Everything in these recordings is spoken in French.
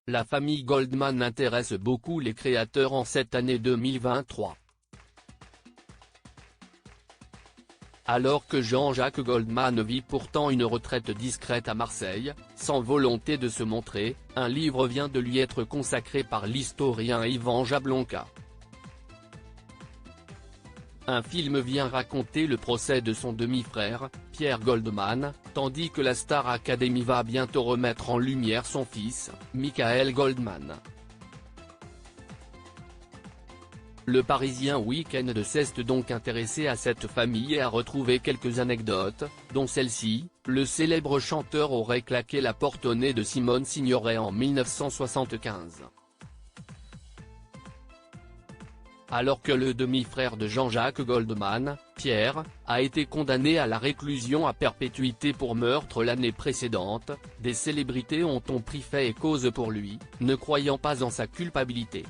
La famille Goldman intéresse beaucoup les créateurs en cette année 2023. Alors que Jean-Jacques Goldman vit pourtant une retraite discrète à Marseille, sans volonté de se montrer, un livre vient de lui être consacré par l'historien Yvan Jablonka. Un film vient raconter le procès de son demi-frère, Pierre Goldman, tandis que la Star Academy va bientôt remettre en lumière son fils, Michael Goldman. Le Parisien Week-end s'est donc intéressé à cette famille et a retrouvé quelques anecdotes, dont celle-ci: le célèbre chanteur aurait claqué la porte au nez de Simone Signoret en 1975. Alors que le demi-frère de Jean-Jacques Goldman, Pierre, a été condamné à la réclusion à perpétuité pour meurtre l'année précédente, des célébrités ont pris fait et cause pour lui, ne croyant pas en sa culpabilité.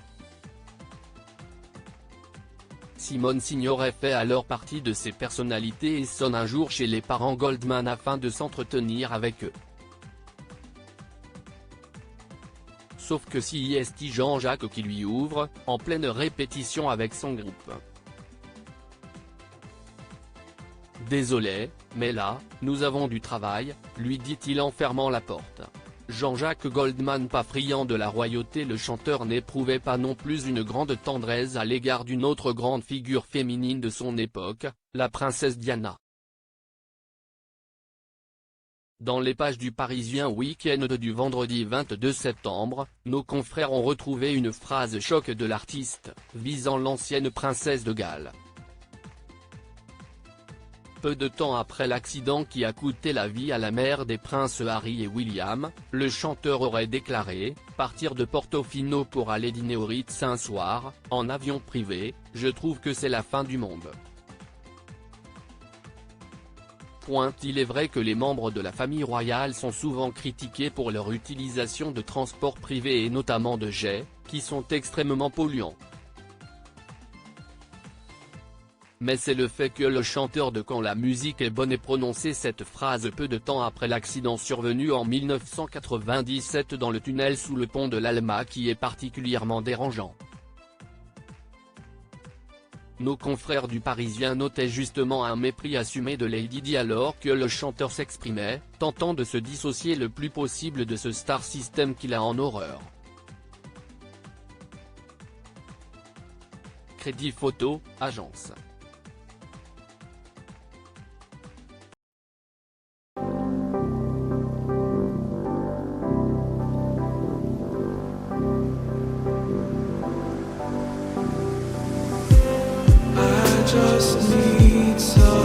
Simone Signoret fait alors partie de ces personnalités et sonne un jour chez les parents Goldman afin de s'entretenir avec eux. Sauf que c'est Jean-Jacques qui lui ouvre, en pleine répétition avec son groupe. Désolé, mais là, nous avons du travail, lui dit-il en fermant la porte. Jean-Jacques Goldman, pas friand de la royauté, le chanteur n'éprouvait pas non plus une grande tendresse à l'égard d'une autre grande figure féminine de son époque, la princesse Diana. Dans les pages du Parisien Week-end du vendredi 22 septembre, nos confrères ont retrouvé une phrase choc de l'artiste, visant l'ancienne princesse de Galles. Peu de temps après l'accident qui a coûté la vie à la mère des princes Harry et William, le chanteur aurait déclaré « Partir de Portofino pour aller dîner au Ritz un soir, en avion privé, je trouve que c'est la fin du monde ». Il est vrai que les membres de la famille royale sont souvent critiqués pour leur utilisation de transports privés et notamment de jets, qui sont extrêmement polluants. Mais c'est le fait que le chanteur de Quand la musique est bonne ait prononcé cette phrase peu de temps après l'accident survenu en 1997 dans le tunnel sous le pont de l'Alma qui est particulièrement dérangeant. Nos confrères du Parisien notaient justement un mépris assumé de Lady Di alors que le chanteur s'exprimait, tentant de se dissocier le plus possible de ce star system qu'il a en horreur. Crédit photo, agence. Just need some